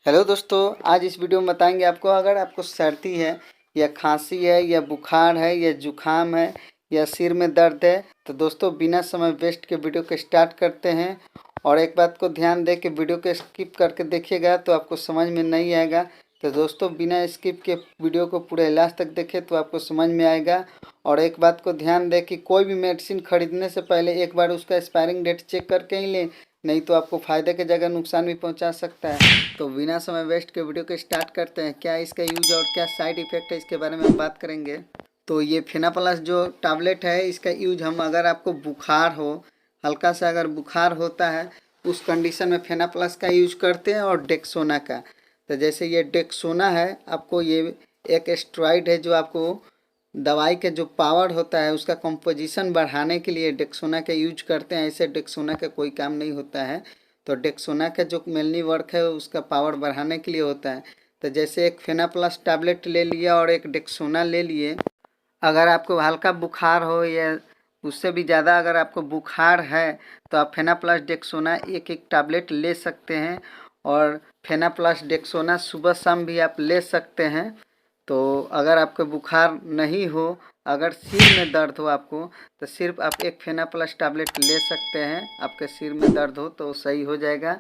Hello दोस्तों, आज इस वीडियो में बताएंगे आपको अगर आपको सर्दी है या खांसी है या बुखार है या जुखाम है या सिर में दर्द है तो दोस्तों बिना समय वेस्ट के वीडियो को स्टार्ट करते हैं। और एक बात को ध्यान दें कि वीडियो को स्किप करके देखिएगा तो आपको समझ में नहीं आएगा। तो दोस्तों बिना स्किप के वीडियो को पूरे लास्ट तक देखें तो आपको समझ में आएगा। और एक बात को ध्यान दें कि कोई भी मेडिसिन खरीदने से पहले एक बार उसका एक्सपायरिंग डेट चेक करके ही लें, नहीं तो आपको फ़ायदे की जगह नुकसान भी पहुंचा सकता है। तो बिना समय वेस्ट के वीडियो को स्टार्ट करते हैं। क्या इसका यूज और क्या साइड इफ़ेक्ट है इसके बारे में हम बात करेंगे। तो ये फेनाप्लस जो टैबलेट है इसका यूज हम अगर आपको बुखार हो, हल्का सा अगर बुखार होता है उस कंडीशन में फेनाप्लस का यूज करते हैं, और डेक्सोना का। तो जैसे ये डेक्सोना है, आपको ये एक स्टेरॉइड है जो आपको दवाई के जो पावर होता है उसका कंपोजिशन बढ़ाने के लिए डेक्सोना का यूज करते हैं। ऐसे डेक्सोना का कोई काम नहीं होता है। तो डेक्सोना का जो मेनली वर्क है उसका पावर बढ़ाने के लिए होता है। तो जैसे एक फेनाप्लस टैबलेट ले लिया और एक डेक्सोना ले लिए। अगर आपको हल्का बुखार हो या उससे भी ज़्यादा अगर आपको बुखार है तो आप फेनाप्लस डेक्सोना एक एक टैबलेट ले सकते हैं। और फेनाप्लस डेक्सोना सुबह शाम भी आप ले सकते हैं। तो अगर आपको बुखार नहीं हो, अगर सिर में दर्द हो आपको, तो सिर्फ आप एक फेनाप्लस टैबलेट ले सकते हैं। आपके सिर में दर्द हो तो सही हो जाएगा।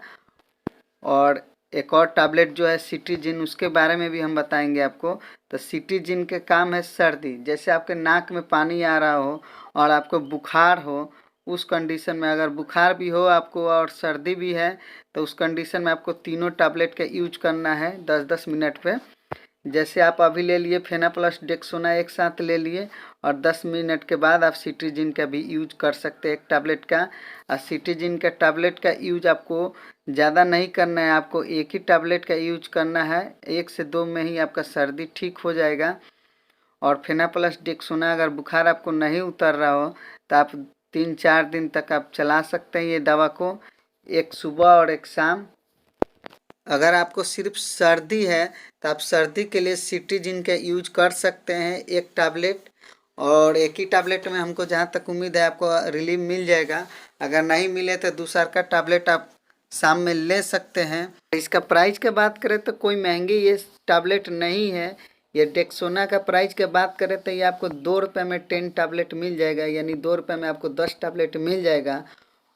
और एक और टैबलेट जो है सिट्रीजिन, उसके बारे में भी हम बताएंगे आपको। तो सिट्रीजिन के काम है सर्दी, जैसे आपके नाक में पानी आ रहा हो और आपको बुखार हो, उस कंडीशन में अगर बुखार भी हो आपको और सर्दी भी है तो उस कंडीशन में आपको तीनों टैबलेट का यूज करना है 10-10 मिनट पे। जैसे आप अभी ले लिए फेनाप्लस डेक्सोना एक साथ ले लिए, और 10 मिनट के बाद आप सिट्रीजिन का भी यूज कर सकते हैं एक टैबलेट का। और सिट्रीजिन का टैबलेट का यूज आपको ज़्यादा नहीं करना है, आपको एक ही टैबलेट का यूज करना है। 1 से 2 में ही आपका सर्दी ठीक हो जाएगा। और फेनाप्लस डेक्सोना अगर बुखार आपको नहीं उतर रहा हो तो आप 3-4 दिन तक आप चला सकते हैं ये दवा को, एक सुबह और एक शाम। अगर आपको सिर्फ सर्दी है तो आप सर्दी के लिए सिट्रीजिन का यूज कर सकते हैं एक टैबलेट। और एक ही टैबलेट में हमको जहाँ तक उम्मीद है आपको रिलीफ मिल जाएगा। अगर नहीं मिले तो दूसरा का टैबलेट आप शाम में ले सकते हैं। इसका प्राइस की बात करें तो कोई महंगी ये टैबलेट नहीं है। ये डेक्सोना का प्राइस की बात करें तो ये आपको 2 रुपये में 10 टैबलेट मिल जाएगा, यानी 2 रुपये में आपको 10 टैबलेट मिल जाएगा।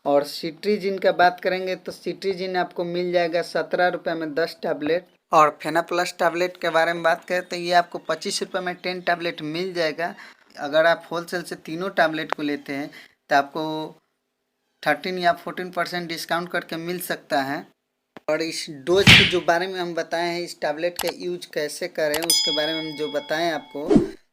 और सिट्रीजिन का बात करेंगे तो सिट्रीजिन आपको मिल जाएगा 17 रुपये में 10 टैबलेट। और फेनाप्लस टैबलेट के बारे में बात करें तो ये आपको 25 रुपये में 10 टैबलेट मिल जाएगा। अगर आप होलसेल से तीनों टैबलेट को लेते हैं तो आपको 13 या 14% डिस्काउंट करके मिल सकता है। और इस डोज के जो बारे में हम बताए हैं, इस टैबलेट का यूज कैसे करें उसके बारे में हम जो बताएं आपको।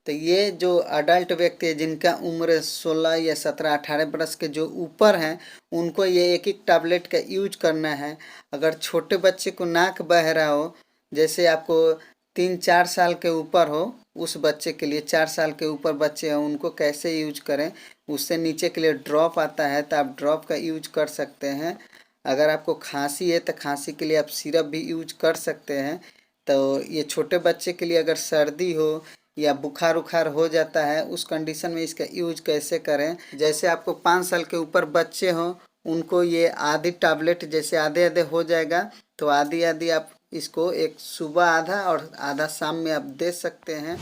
तो ये जो अडल्ट व्यक्ति है जिनका उम्र 16 या 17-18 बरस के जो ऊपर हैं उनको ये एक एक टैबलेट का यूज करना है। अगर छोटे बच्चे को नाक बह रहा हो, जैसे आपको 3-4 साल के ऊपर हो, उस बच्चे के लिए 4 साल के ऊपर बच्चे हैं उनको कैसे यूज करें, उससे नीचे के लिए ड्रॉप आता है तो आप ड्रॉप का यूज कर सकते हैं। अगर आपको खांसी है तो खांसी के लिए आप सिरप भी यूज कर सकते हैं। तो ये छोटे बच्चे के लिए अगर सर्दी हो या बुखार उखार हो जाता है उस कंडीशन में इसका यूज कैसे करें। जैसे आपको 5 साल के ऊपर बच्चे हों उनको ये आधी टैबलेट जैसे आधे आधे हो जाएगा, तो आधी आधी आप इसको एक सुबह आधा और आधा शाम में आप दे सकते हैं।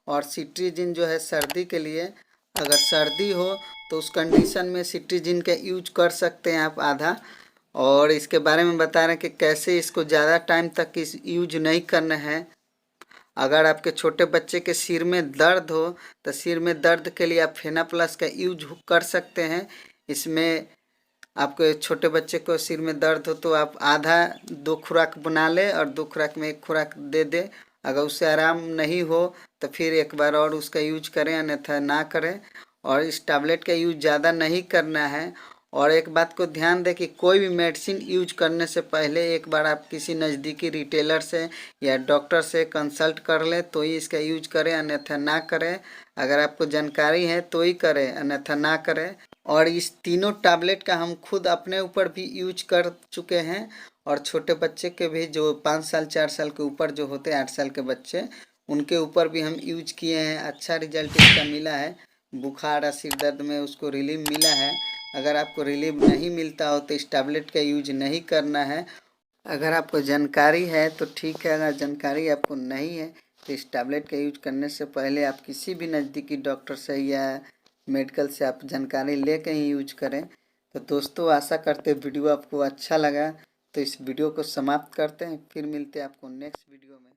और सिट्रीजिन जो है सर्दी के लिए, अगर सर्दी हो तो उस कंडीशन में सिट्रीजिन का यूज कर सकते हैं आप आधा। और इसके बारे में बता रहे हैं कि कैसे इसको ज़्यादा टाइम तक इस यूज नहीं करना है। अगर आपके छोटे बच्चे के सिर में दर्द हो तो सिर में दर्द के लिए आप फेनाप्लस का यूज कर सकते हैं। इसमें आपके छोटे बच्चे को सिर में दर्द हो तो आप आधा 2 खुराक बना ले और 2 खुराक में 1 खुराक दे दे। अगर उससे आराम नहीं हो तो फिर एक बार और उसका यूज करें, अन्यथा ना करें। और इस टैबलेट का यूज ज़्यादा नहीं करना है। और एक बात को ध्यान दें कि कोई भी मेडिसिन यूज करने से पहले एक बार आप किसी नज़दीकी रिटेलर से या डॉक्टर से कंसल्ट कर लें तो ही इसका यूज करें, अन्यथा ना करें। अगर आपको जानकारी है तो ही करें, अन्यथा ना करें। और इस तीनों टैबलेट का हम खुद अपने ऊपर भी यूज कर चुके हैं। और छोटे बच्चे के भी जो 5 साल 4 साल के ऊपर जो होते हैं 8 साल के बच्चे, उनके ऊपर भी हम यूज किए हैं। अच्छा रिजल्ट इसका मिला है। बुखार या सिर दर्द में उसको रिलीफ मिला है। अगर आपको रिलीफ नहीं मिलता हो तो इस टैबलेट का यूज नहीं करना है। अगर आपको जानकारी है तो ठीक है, अगर जानकारी आपको नहीं है तो इस टैबलेट का यूज करने से पहले आप किसी भी नज़दीकी डॉक्टर से या मेडिकल से आप जानकारी ले कर ही यूज करें। तो दोस्तों आशा करते वीडियो आपको अच्छा लगा, तो इस वीडियो को समाप्त करते हैं, फिर मिलते हैं आपको नेक्स्ट वीडियो में।